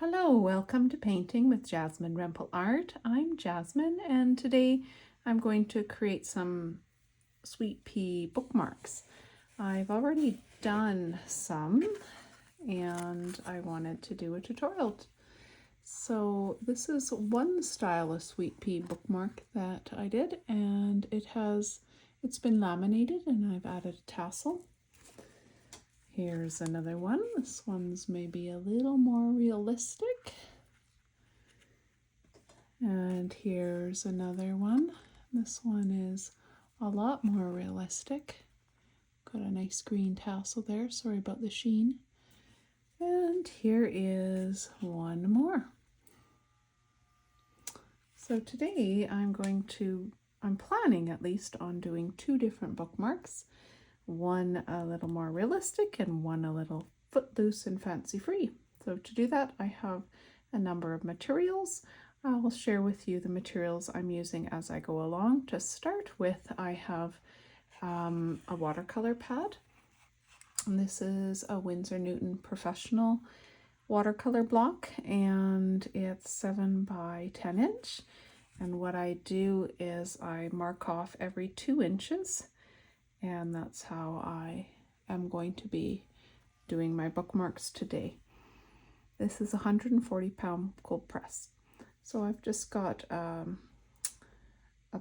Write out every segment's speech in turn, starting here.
Hello, welcome to Painting with Jasmine Rempel Art. I'm Jasmine and today I'm going to create some sweet pea bookmarks. I've already done some and I wanted to do a tutorial. So this is one style of sweet pea bookmark that I did, and it's been laminated and I've added a tassel. Here's another one. This one's maybe a little more realistic. And here's another one. This one is a lot more realistic. Got a nice green tassel there. Sorry about the sheen. And here is one more. So today I'm planning at least on doing two different bookmarks. One a little more realistic and one a little footloose and fancy free. So to do that, I have a number of materials. I'll share with you the materials I'm using as I go along. To start with, I have a watercolor pad. And this is a Windsor Newton professional watercolor block, and it's 7 by 10 inch. And what I do is I mark off every 2 inches. And that's how I am going to be doing my bookmarks today. This is a 140-pound cold press. So I've just got a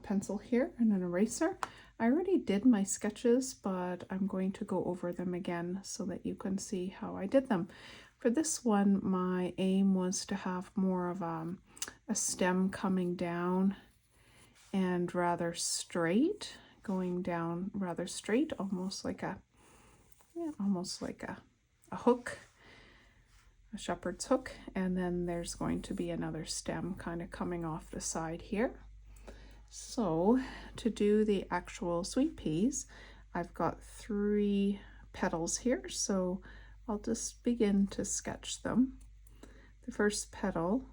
pencil here and an eraser. I already did my sketches, but I'm going to go over them again so that you can see how I did them. For this one, my aim was to have more of a stem coming down and rather straight. Going down rather straight, almost like a hook, a shepherd's hook, and then there's going to be another stem kind of coming off the side here. So to do the actual sweet peas, I've got 3 petals here, so I'll just begin to sketch them. The first petal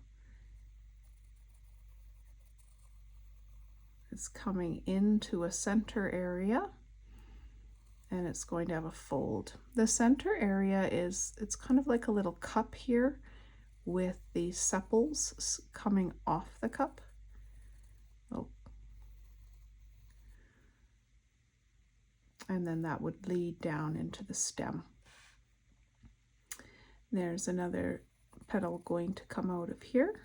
is coming into a center area, and it's going to have a fold. The center area it's kind of like a little cup here with the sepals coming off the cup. Oh. And then that would lead down into the stem. There's another petal going to come out of here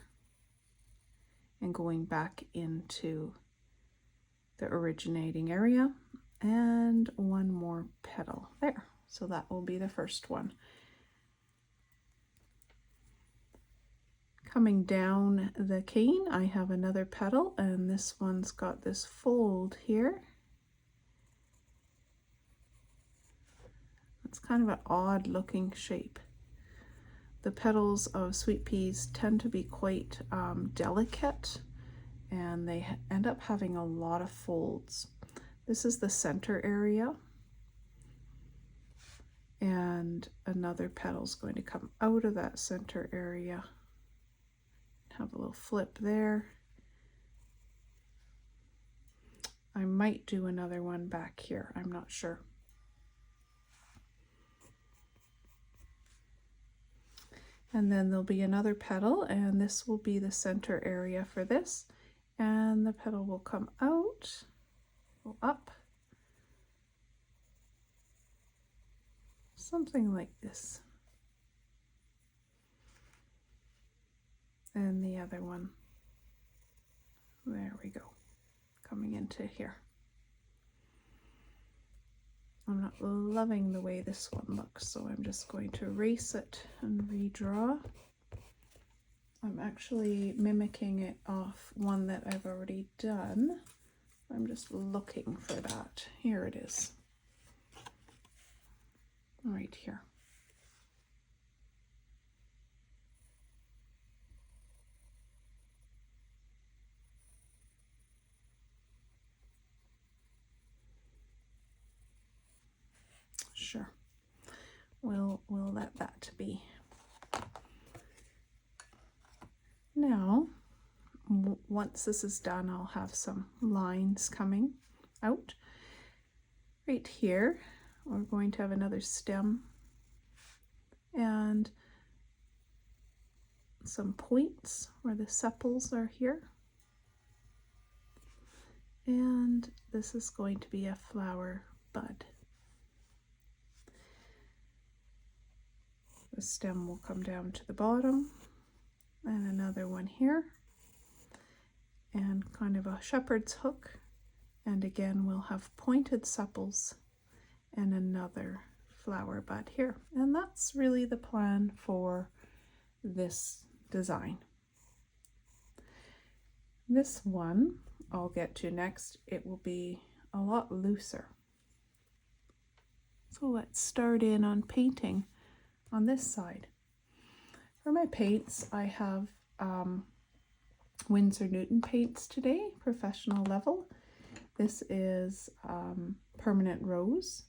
and going back into the originating area, and one more petal there. So that will be the first one. Coming down the cane, I have another petal, and this one's got this fold here. It's kind of an odd looking shape. The petals of sweet peas tend to be quite delicate, and they end up having a lot of folds. This is the center area, and another petal is going to come out of that center area. Have a little flip there. I might do another one back here, I'm not sure. And then there'll be another petal, and this will be the center area for this. And the petal will come out, go up, something like this. And the other one, there we go, coming into here. I'm not loving the way this one looks, so I'm just going to erase it and redraw. I'm actually mimicking it off one that I've already done. I'm just looking for that. Here it is. Right here. Sure. We'll let that be. Now, once this is done, I'll have some lines coming out. Right here, we're going to have another stem, and some points where the sepals are here. And this is going to be a flower bud. The stem will come down to the bottom, and another one here, and kind of a shepherd's hook, and again we'll have pointed sepals and another flower bud here. And that's really the plan for this design. This one I'll get to next. It will be a lot looser. So let's start in on painting on this side. For my paints, I have Windsor Newton paints today, professional level. This is Permanent Rose.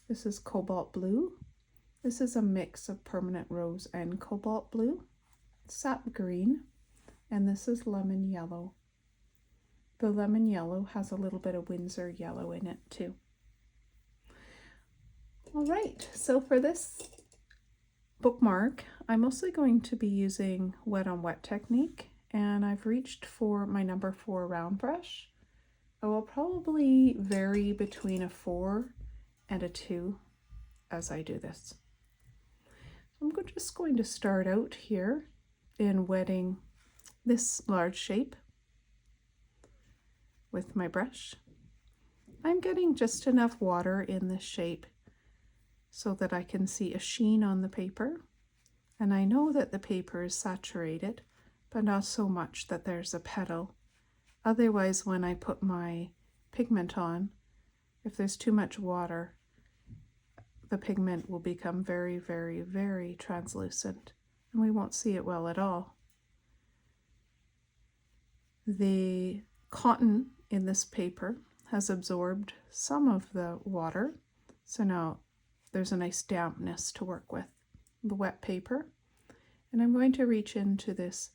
This is Cobalt Blue. This is a mix of Permanent Rose and Cobalt Blue. Sap Green. And this is Lemon Yellow. The lemon yellow has a little bit of Windsor yellow in it too. All right, so for this bookmark, I'm mostly going to be using wet on wet technique, and I've reached for my number 4 round brush. I will probably vary between a 4 and a 2 as I do this. So I'm just going to start out here in wetting this large shape with my brush. I'm getting just enough water in this shape so that I can see a sheen on the paper, and I know that the paper is saturated, but not so much that there's a petal. Otherwise, when I put my pigment on, if there's too much water, the pigment will become very, very, very translucent, and we won't see it well at all. The cotton in this paper has absorbed some of the water, so now there's a nice dampness to work with the wet paper. And I'm going to reach into this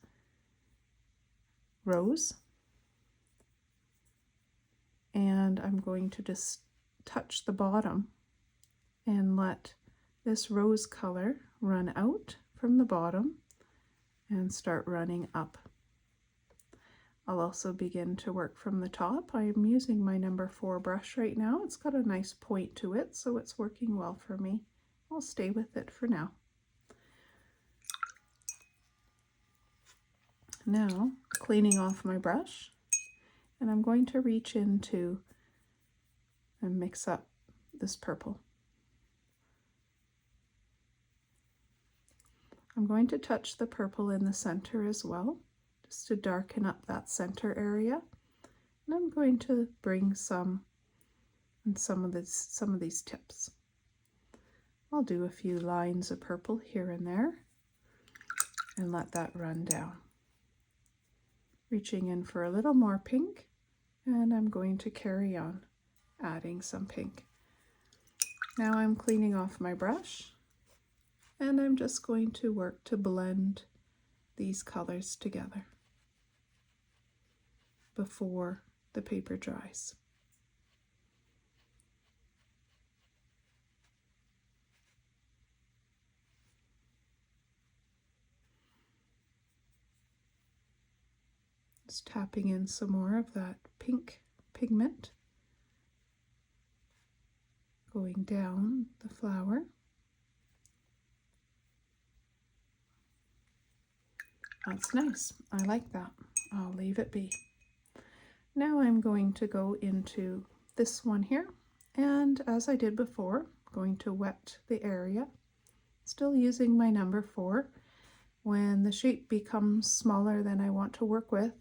rose, and I'm going to just touch the bottom and let this rose color run out from the bottom and start running up. I'll also begin to work from the top. I'm using my number 4 brush right now. It's got a nice point to it, so it's working well for me. I'll stay with it for now. Now, cleaning off my brush, and I'm going to reach into and mix up this purple. I'm going to touch the purple in the center as well, just to darken up that center area. And I'm going to bring some of these tips. I'll do a few lines of purple here and there and let that run down. Reaching in for a little more pink, and I'm going to carry on adding some pink. Now I'm cleaning off my brush, and I'm just going to work to blend these colors together before the paper dries. Just tapping in some more of that pink pigment, going down the flower. That's nice. I like that. I'll leave it be. Now I'm going to go into this one here, and as I did before, going to wet the area, still using my number 4. When the shape becomes smaller than I want to work with,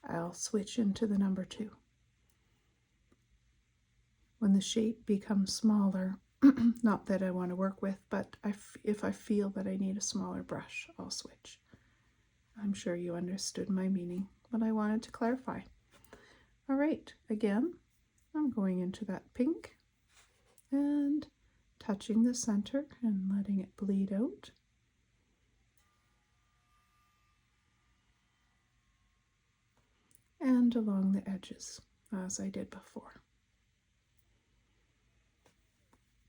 I'll switch into the number 2. When the shape becomes smaller, not that I want to work with, but if I feel that I need a smaller brush, I'll switch. I'm sure you understood my meaning, but I wanted to clarify. All right, again, I'm going into that pink and touching the center and letting it bleed out. And along the edges, as I did before.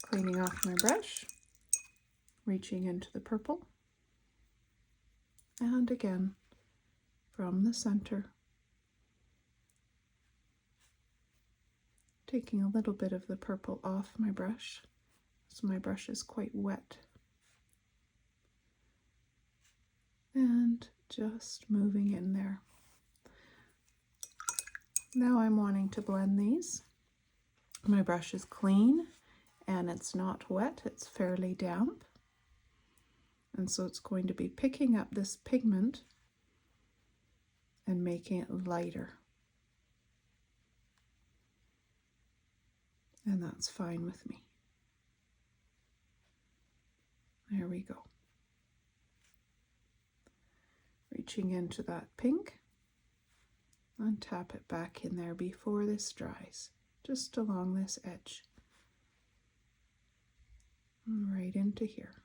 Cleaning off my brush, reaching into the purple, and again from the center, taking a little bit of the purple off my brush, so my brush is quite wet, and just moving in there. Now I'm wanting to blend these. My brush is clean and it's not wet, it's fairly damp, and so it's going to be picking up this pigment and making it lighter, and that's fine with me. There we go. Reaching into that pink and tap it back in there before this dries, just along this edge, and right into here.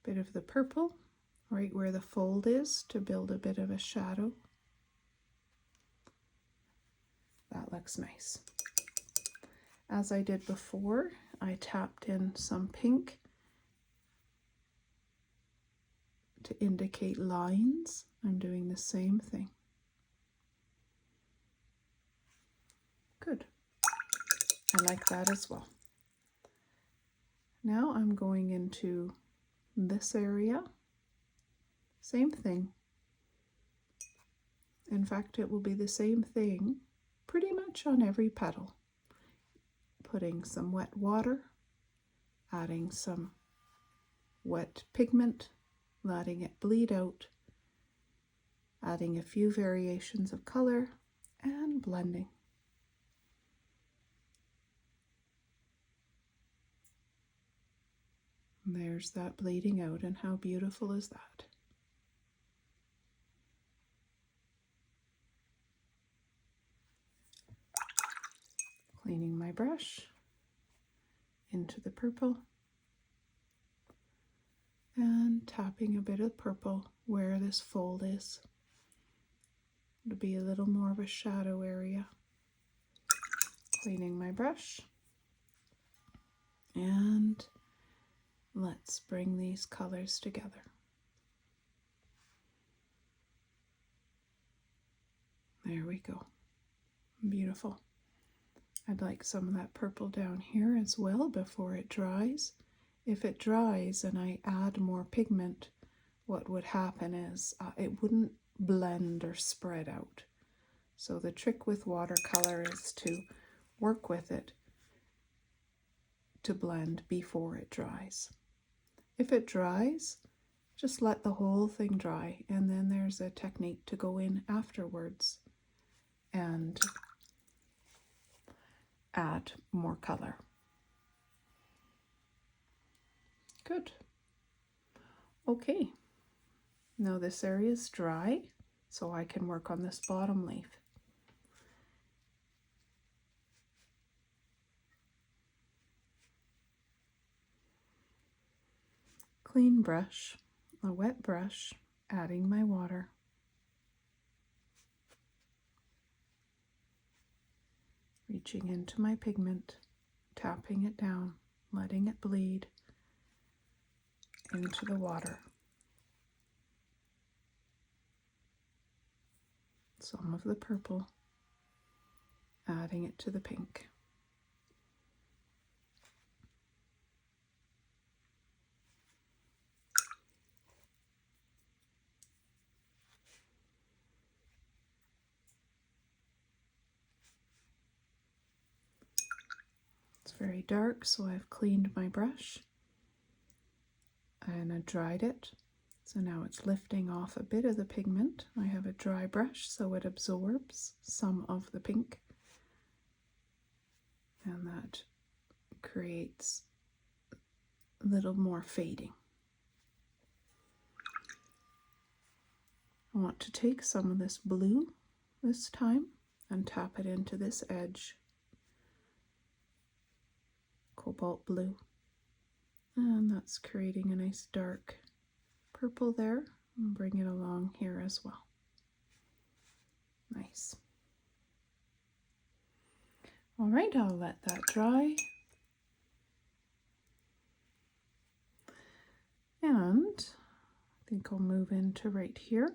Bit of the purple right where the fold is to build a bit of a shadow. That looks nice. As I did before, I tapped in some pink to indicate lines. I'm doing the same thing. Good. I like that as well. Now I'm going into this area. Same thing. In fact, it will be the same thing pretty much on every petal. Putting some wet water, adding some wet pigment, letting it bleed out, adding a few variations of color, and blending. And there's that bleeding out, and how beautiful is that? Cleaning my brush into the purple and tapping a bit of purple where this fold is to be a little more of a shadow area. Cleaning my brush, and let's bring these colors together. There we go. Beautiful. I'd like some of that purple down here as well before it dries. If it dries and I add more pigment, what would happen is it wouldn't blend or spread out. So the trick with watercolor is to work with it to blend before it dries. If it dries, just let the whole thing dry, and then there's a technique to go in afterwards and add more color. Good. Okay, now this area is dry, so I can work on this bottom leaf. Clean brush, a wet brush, adding my water. Reaching into my pigment, tapping it down, letting it bleed into the water. Some of the purple, adding it to the pink. It's very dark, so I've cleaned my brush and I dried it. So now it's lifting off a bit of the pigment. I have a dry brush so it absorbs some of the pink, and that creates a little more fading. I want to take some of this blue this time and tap it into this edge. Cobalt Blue. And that's creating a nice dark purple there. And bring it along here as well. Nice. All right, I'll let that dry. And think I'll move into right here.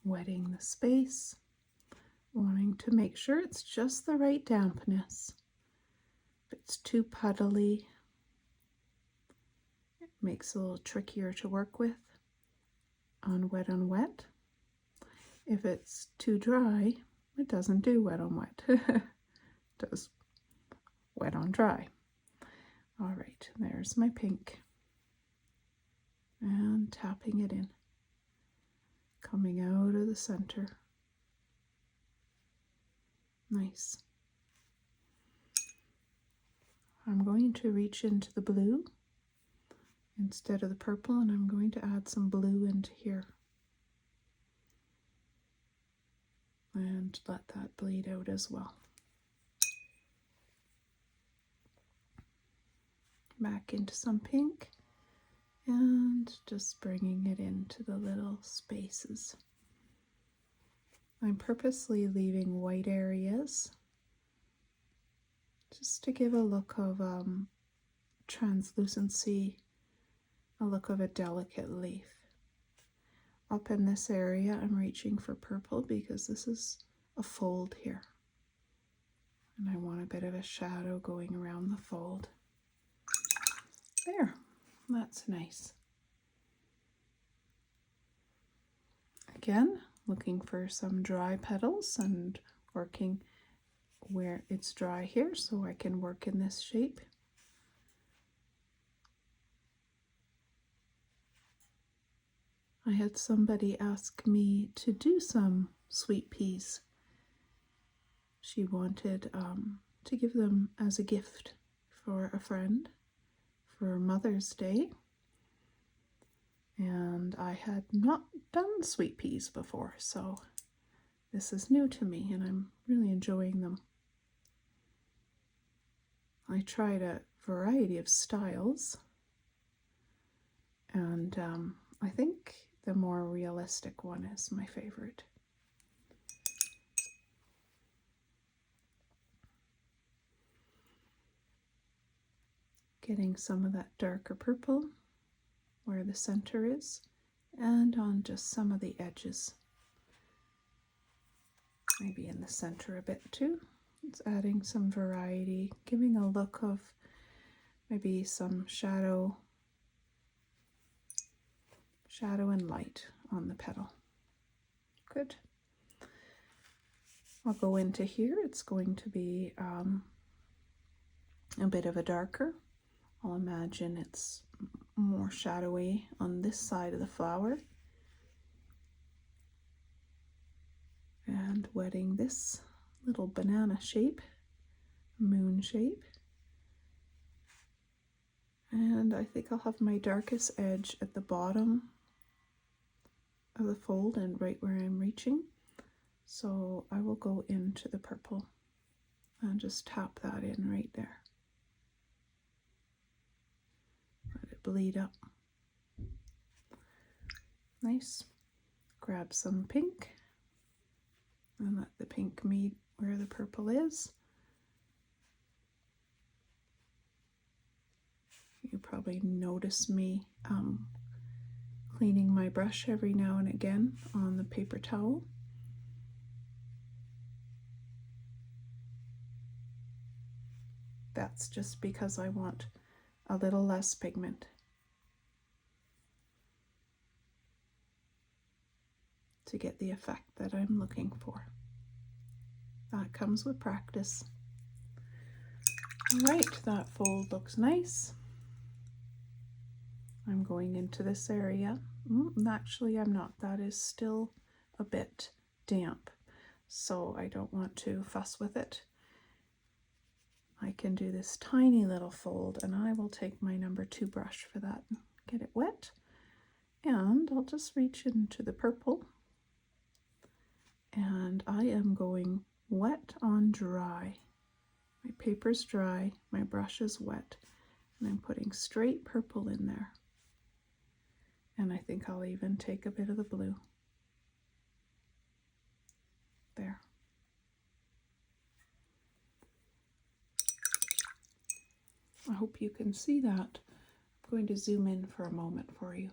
Wetting the space, wanting to make sure it's just the right dampness. If it's too puddly, it makes it a little trickier to work with on wet. If it's too dry, it doesn't do wet on wet. It does wet on dry. All right, there's my pink. And tapping it in, coming out of the center. Nice. I'm going to reach into the blue instead of the purple, and I'm going to add some blue into here. And let that bleed out as well. Back into some pink and just bringing it into the little spaces. I'm purposely leaving white areas just to give a look of translucency, a look of a delicate leaf. Up in this area, I'm reaching for purple because this is a fold here. And I want a bit of a shadow going around the fold. There, that's nice. Again, looking for some dry petals and working where it's dry here so I can work in this shape. I had somebody ask me to do some sweet peas. She wanted to give them as a gift for a friend for Mother's Day. And I had not done sweet peas before, so this is new to me and I'm really enjoying them. I tried a variety of styles, and I think the more realistic one is my favorite. Getting some of that darker purple where the center is, and on just some of the edges. Maybe in the center a bit too. It's adding some variety, giving a look of maybe some shadow and light on the petal. Good. I'll go into here. It's going to be a bit of a darker. I'll imagine it's more shadowy on this side of the flower. And wetting this little banana shape, moon shape. And I think I'll have my darkest edge at the bottom of the fold and right where I'm reaching. So I will go into the purple and just tap that in right there. Let it bleed up. Nice. Grab some pink and let the pink meet where the purple is. You probably notice me cleaning my brush every now and again on the paper towel. That's just because I want a little less pigment to get the effect that I'm looking for. That comes with practice. All right, that fold looks nice. I'm going into this area. Actually, I'm not. That is still a bit damp, so I don't want to fuss with it. I can do this tiny little fold, and I will take my number 2 brush for that. Get it wet, and I'll just reach into the purple, and I am going wet on dry. My paper's dry, my brush is wet, and I'm putting straight purple in there. And I think I'll even take a bit of the blue. There. I hope you can see that. I'm going to zoom in for a moment for you.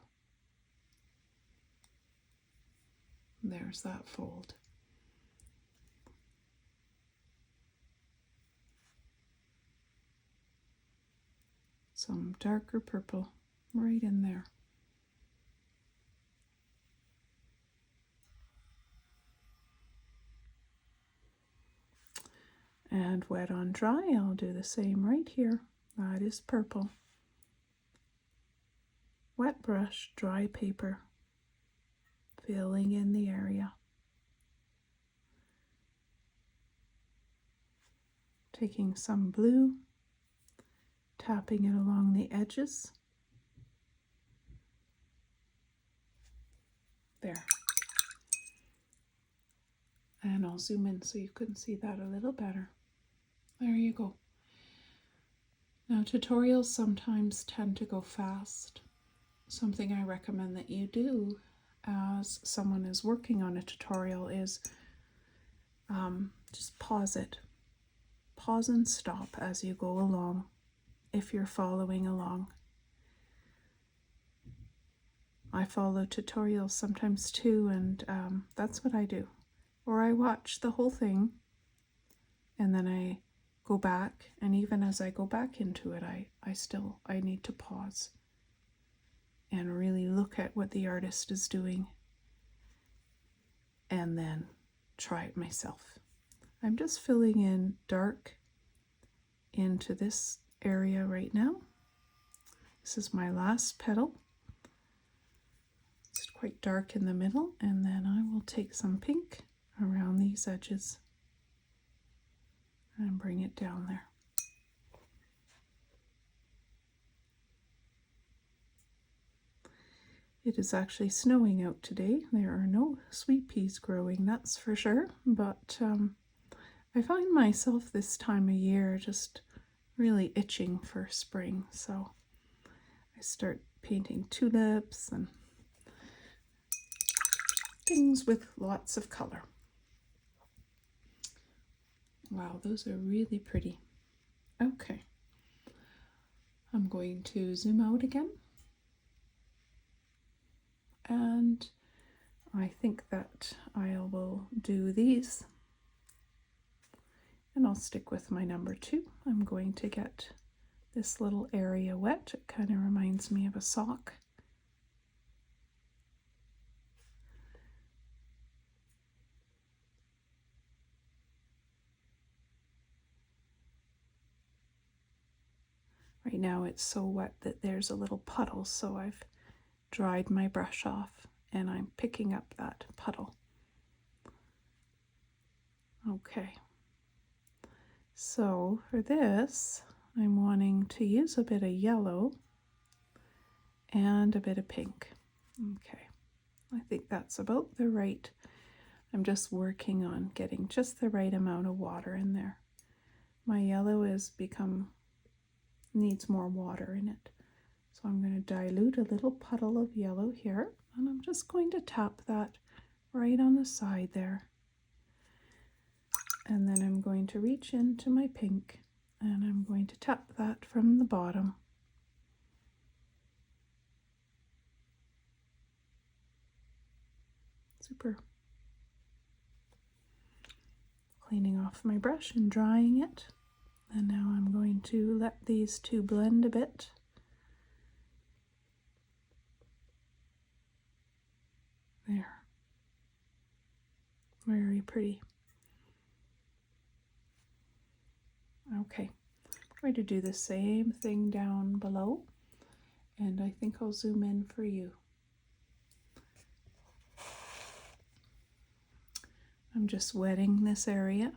There's that fold. Some darker purple right in there. And wet on dry, I'll do the same right here. That is purple. Wet brush, dry paper, filling in the area. Taking some blue, tapping it along the edges. There. And I'll zoom in so you can see that a little better. There you go. Now, tutorials sometimes tend to go fast. Something I recommend that you do as someone is working on a tutorial is just pause it. Pause and stop as you go along if you're following along. I follow tutorials sometimes too, and that's what I do. Or I watch the whole thing and then I go back, and even as I go back into it, I need to pause and really look at what the artist is doing and then try it myself. I'm just filling in dark into this area right now. This is my last petal. It's quite dark in the middle, and then I will take some pink around these edges and bring it down there. It is actually snowing out today. There are no sweet peas growing, that's for sure, but I find myself this time of year just really itching for spring, so I start painting tulips and things with lots of color. Wow, those are really pretty. Okay, I'm going to zoom out again. And I think that I will do these. And I'll stick with my number 2. I'm going to get this little area wet. It kind of reminds me of a sock. Right now it's so wet that there's a little puddle, so I've dried my brush off and I'm picking up that puddle. Okay, so for this I'm wanting to use a bit of yellow and a bit of pink. Okay, I think that's about the right. I'm just working on getting just the right amount of water in there. My yellow needs more water in it. So I'm going to dilute a little puddle of yellow here, and I'm just going to tap that right on the side there. And then I'm going to reach into my pink and I'm going to tap that from the bottom. Super. Cleaning off my brush and drying it. And now I'm going to let these two blend a bit. There. Very pretty. Okay, I'm going to do the same thing down below, and I think I'll zoom in for you. I'm just wetting this area.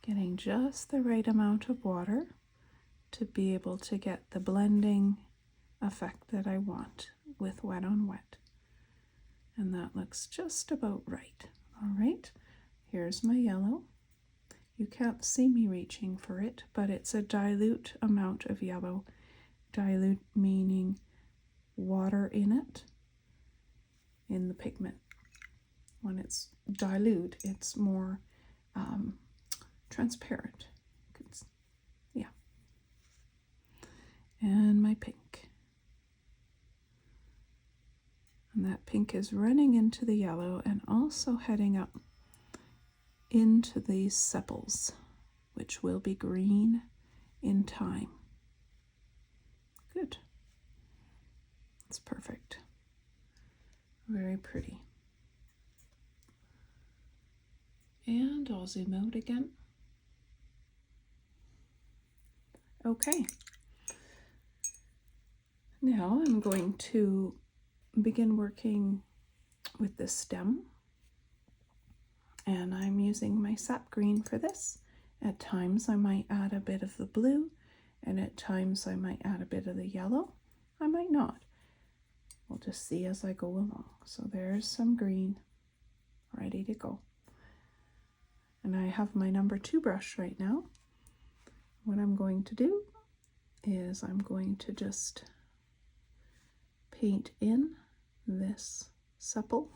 Getting just the right amount of water to be able to get the blending effect that I want with wet on wet. And that looks just about right. All right, Here's my yellow. You can't see me reaching for it, but it's a dilute amount of yellow. Dilute meaning water in it, in the pigment. When it's dilute, it's more transparent. Yeah. And my pink. And that pink is running into the yellow and also heading up into these sepals, which will be green in time. Good. That's perfect. Very pretty. And I'll zoom out again. Okay. Now I'm going to begin working with the stem. And I'm using my Sap Green for this. At times I might add a bit of the blue, and at times I might add a bit of the yellow. I might not. We'll just see as I go along. So there's some green ready to go. And I have my number 2 brush right now. What I'm going to do is I'm going to just paint in this sepal.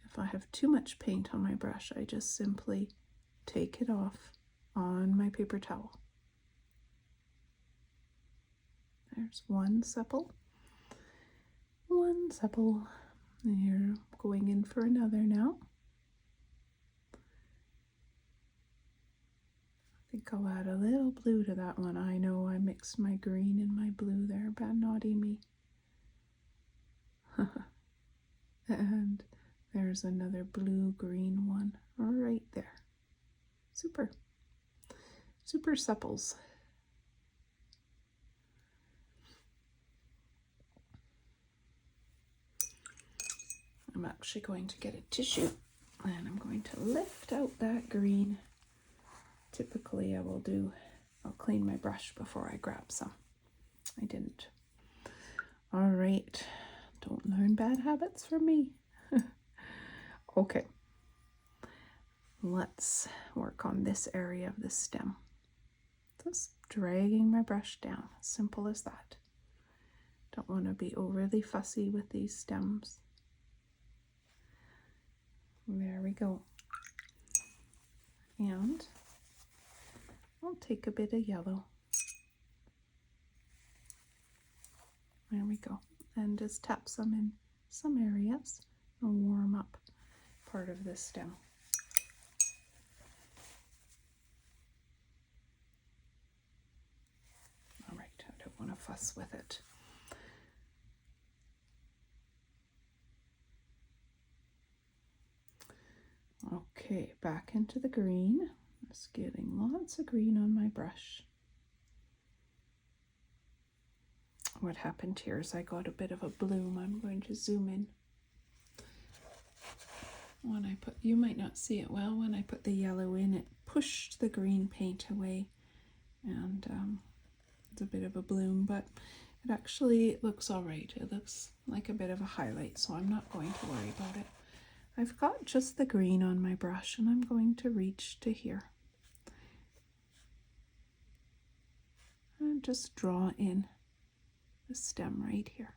If I have too much paint on my brush, I just simply take it off on my paper towel. There's one sepal. One sepal. And you're going in for another now. I think I'll add a little blue to that one. I know I mixed my green and my blue there, but naughty me. And there's another blue-green one right there. Super. Super supples. I'm actually going to get a tissue and I'm going to lift out that green. Typically I'll clean my brush before I grab some. I didn't. All right. Don't learn bad habits from me. Okay, let's work on this area of the stem. Just dragging my brush down, simple as that. Don't want to be overly fussy with these stems. There we go. And I'll take a bit of yellow. There we go. And just tap some in some areas and warm up part of this stem. All right, I don't want to fuss with it. Okay, back into the green. Just getting lots of green on my brush. What happened here is I got a bit of a bloom. I'm going to zoom in. When I put, you might not see it well, when I put the yellow in, it pushed the green paint away, and it's a bit of a bloom, but it actually looks all right. It looks like a bit of a highlight, so I'm not going to worry about it. I've got just the green on my brush, and I'm going to reach to here and just draw in the stem right here.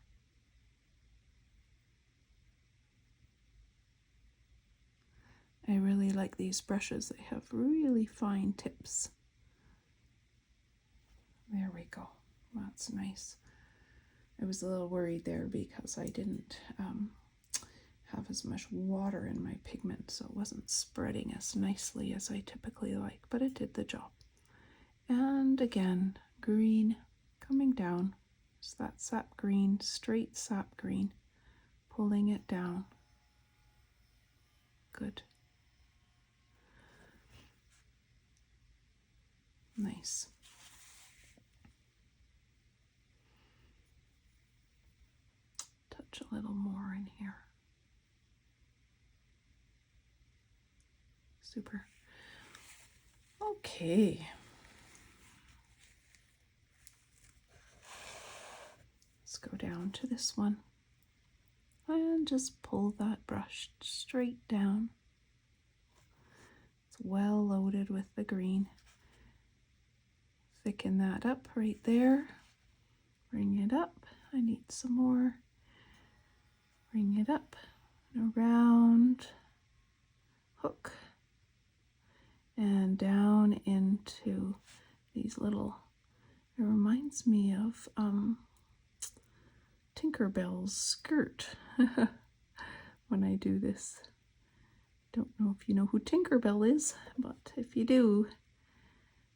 I really like these brushes. They have really fine tips. There we go. That's nice. I was a little worried there because I didn't have as much water in my pigment, so it wasn't spreading as nicely as I typically like, but it did the job. And again, green coming down. It's that sap green, straight sap green, pulling it down. Good. Nice. Touch a little more in here. Super. Okay. Let's go down to this one and just pull that brush straight down It's well loaded with the green. Thicken that up right there. Bring it up. I need some more. Bring it up and around. Hook. And down into these little, it reminds me of Tinkerbell's skirt when I do this. Don't know if you know who Tinkerbell is, but if you do,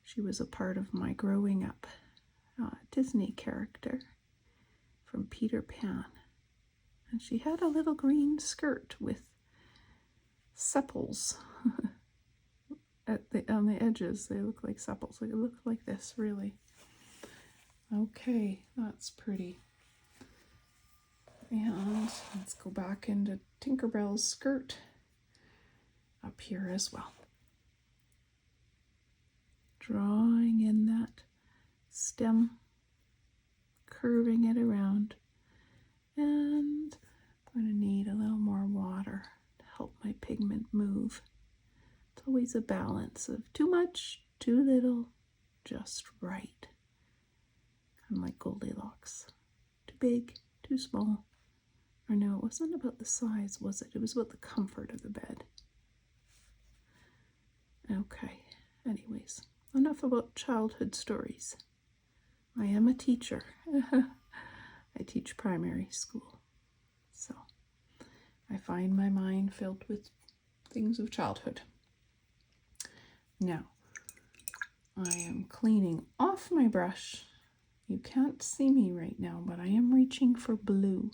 she was a part of my growing up Disney character from Peter Pan. And she had a little green skirt with sepals on the edges. They look like sepals. They look like this, really. Okay, that's pretty. And let's go back into Tinkerbell's skirt up here as well. Drawing in that stem, curving it around, and I'm going to need a little more water to help my pigment move. It's always a balance of too much, too little, just right. Kind of like Goldilocks. Too big, too small. Or no, it wasn't about the size, was it? It was about the comfort of the bed. Okay, anyways, enough about childhood stories. I am a teacher. I teach primary school. So I find my mind filled with things of childhood. Now, I am cleaning off my brush. You can't see me right now, but I am reaching for blue.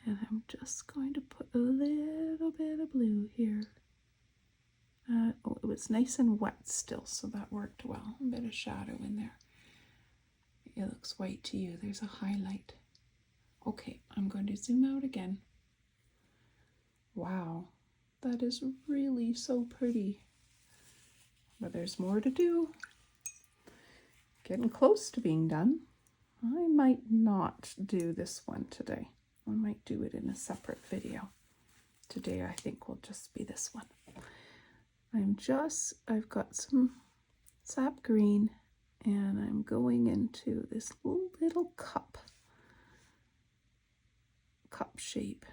And I'm just going to put a little bit of blue here. Oh, it was nice and wet still, so that worked well. A bit of shadow in there. It looks white to you. There's a highlight. Okay, I'm going to zoom out again. Wow, that is really so pretty. But there's more to do. Getting close to being done. I might not do this one today. I might do it in a separate video. Today I think will just be this one. I've got some Sap Green and I'm going into this little cup shape.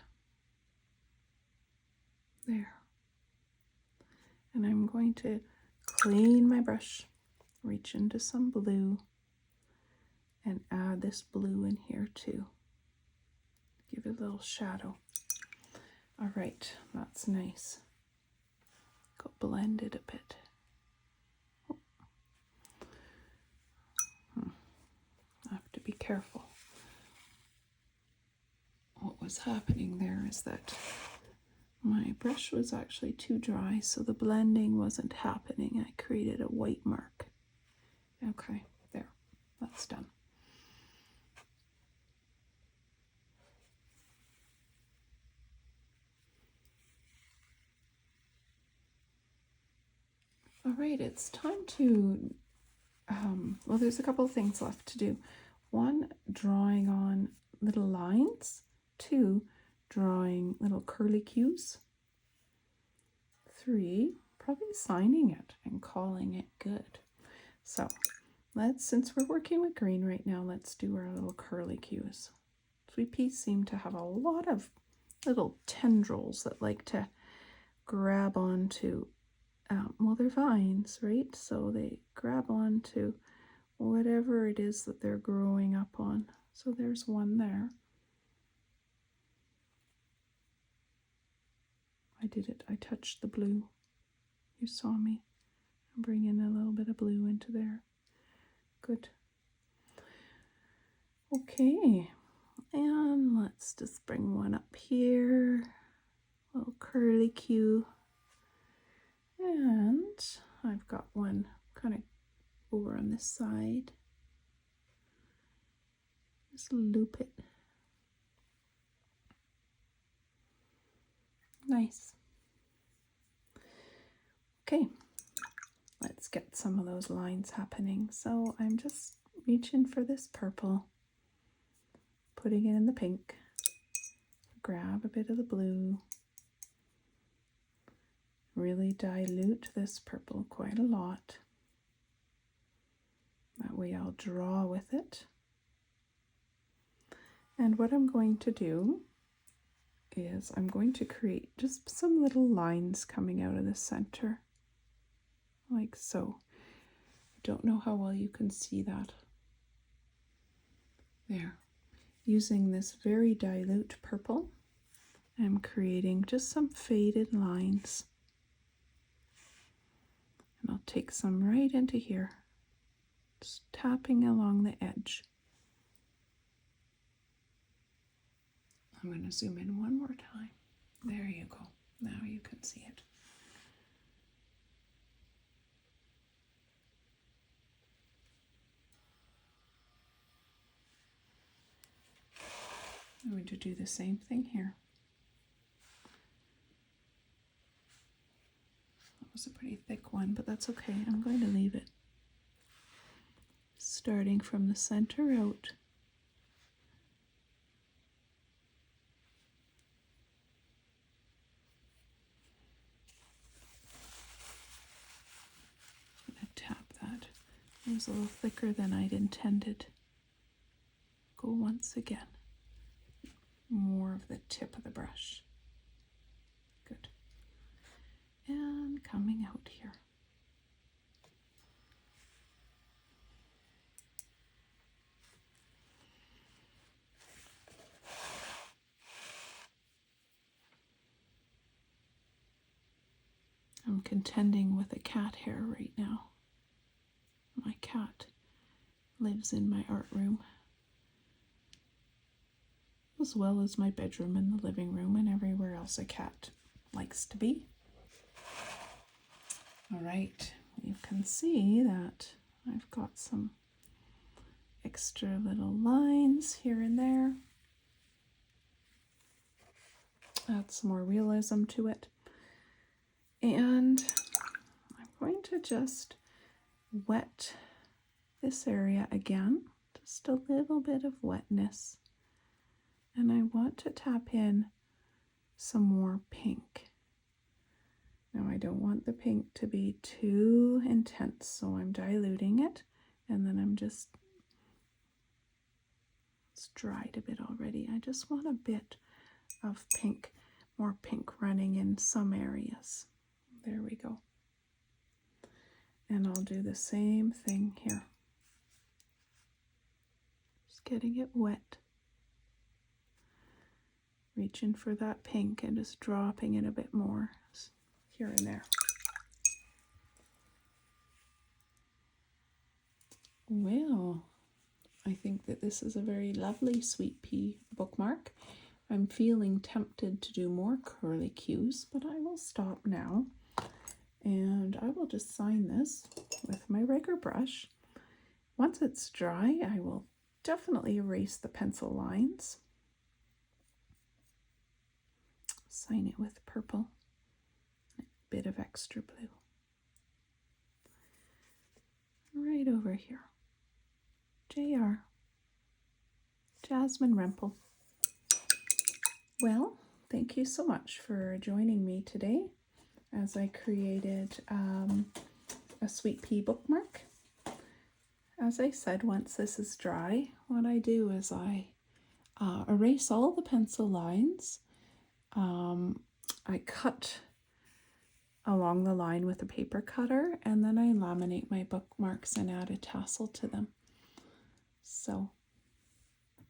There. And I'm going to clean my brush, reach into some blue, and add this blue in here too. Give it a little shadow. All right, that's nice. Got blended a bit. I have to be careful. What was happening there is that my brush was actually too dry, so the blending wasn't happening. I created a white mark. Okay, there, that's done. All right, it's time to, well, there's a couple of things left to do. One, drawing on little lines. Two, drawing little curlicues. Three, probably signing it and calling it good. So since we're working with green right now, let's do our little curlicues. Sweet peas seem to have a lot of little tendrils that like to grab onto, well, they're vines, right? So they grab onto whatever it is that they're growing up on. So there's one there. I did it. I touched the blue. You saw me. I'm bringing a little bit of blue into there. Good. Okay. And let's just bring one up here. A little curlicue. And I've got one kind of over on this side. Just loop it. Nice. Okay, let's get some of those lines happening. So I'm just reaching for this purple, putting it in the pink, grab a bit of the blue, really dilute this purple quite a lot. That way I'll draw with it. And what I'm going to do is I'm going to create just some little lines coming out of the center, like so. I don't know how well you can see that. There. Using this very dilute purple, I'm creating just some faded lines. And I'll take some right into here, just tapping along the edge. I'm going to zoom in one more time. There you go. Now you can see it. I'm going to do the same thing here. That was a pretty thick one, but that's okay. I'm going to leave it. Starting from the center out. I'm going to tap that. It was a little thicker than I'd intended. Go once again. More of the tip of the brush. Good. And coming out here. I'm contending with a cat hair right now. My cat lives in my art room, as well as my bedroom and the living room and everywhere else a cat likes to be. All right, you can see that I've got some extra little lines here and there. Add some more realism to it. And I'm going to just wet this area again, just a little bit of wetness. And I want to tap in some more pink. Now I don't want the pink to be too intense, so I'm diluting it, and then it's dried a bit already. I just want a bit of pink, more pink running in some areas. There we go. And I'll do the same thing here. Just getting it wet. Reaching for that pink and just dropping it a bit more here and there. Well, I think that this is a very lovely sweet pea bookmark. I'm feeling tempted to do more curly cues, but I will stop now. And I will just sign this with my regular brush. Once it's dry, I will definitely erase the pencil lines. Sign it with purple, a bit of extra blue. Right over here. JR. Jasmine Rempel. Well, thank you so much for joining me today as I created a sweet pea bookmark. As I said, once this is dry, what I do is I erase all the pencil lines. I cut along the line with a paper cutter, and then I laminate my bookmarks and add a tassel to them. So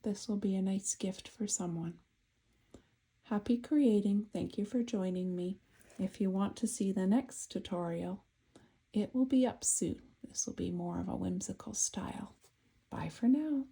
this will be a nice gift for someone. Happy creating. Thank you for joining me. If you want to see the next tutorial, it will be up soon. This will be more of a whimsical style. Bye for now.